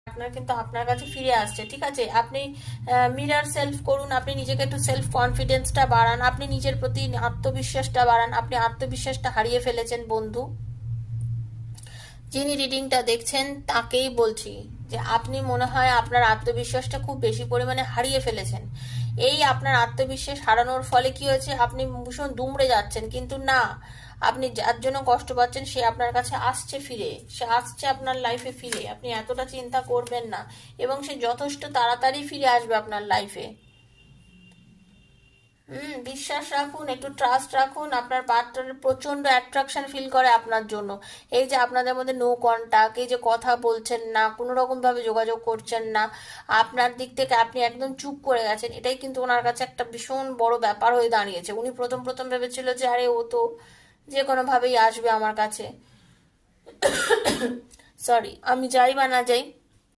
Partner কিন্তু আপনার কাছে ফিরে আসছে, ঠিক আছে? আপনি মিরার সেলফ করুন, আপনি নিজেকে একটু সেলফ কনফিডেন্সটা বাড়ান, আপনি নিজের প্রতি আত্মবিশ্বাসটা বাড়ান। আপনি আত্মবিশ্বাসটা হারিয়ে ফেলেছেন বন্ধু। যিনি রিডিংটা দেখছেন তাকেই বলছি যে আপনি মনে হয় আপনার আত্মবিশ্বাসটা খুব বেশি পরিমাণে হারিয়ে ফেলেছেন। এই আপনার আত্মবিশ্বাস হারানোর ফলে কি হয়েছে, আপনি ভীষণ দুমড়ে যাচ্ছেন, কিন্তু না, আপনি যার জন্য কষ্ট পাচ্ছেন সে আপনার কাছে আসছে ফিরে, সে আসছে আপনার লাইফে ফিরে। আপনি এতটা চিন্তা করবেন না, এবং সে যথেষ্ট তাড়াতাড়ি ফিরে আসবে আপনার লাইফে। বিশ্বাস রাখুন, একটু ট্রাস্ট রাখুন। আপনার পার্টনার প্রচন্ড অ্যাট্রাকশন ফিল করে আপনার জন্য। এই যে আপনাদের মধ্যে নো কন্টাক্ট, এই যে কথা বলছেন না, কোনো রকম ভাবে যোগাযোগ করছেন না, আপনার দিক থেকে আপনি একদম চুপ করে গেছেন, এটাই কিন্তু ওনার কাছে একটা ভীষণ বড় ব্যাপার হয়ে দাঁড়িয়েছে। উনি প্রথম প্রথম ভেবেছিল যে আরে ও তো যে কোনোভাবেই আসবে আমার কাছে। সরি, আমি যাই বা না যাই,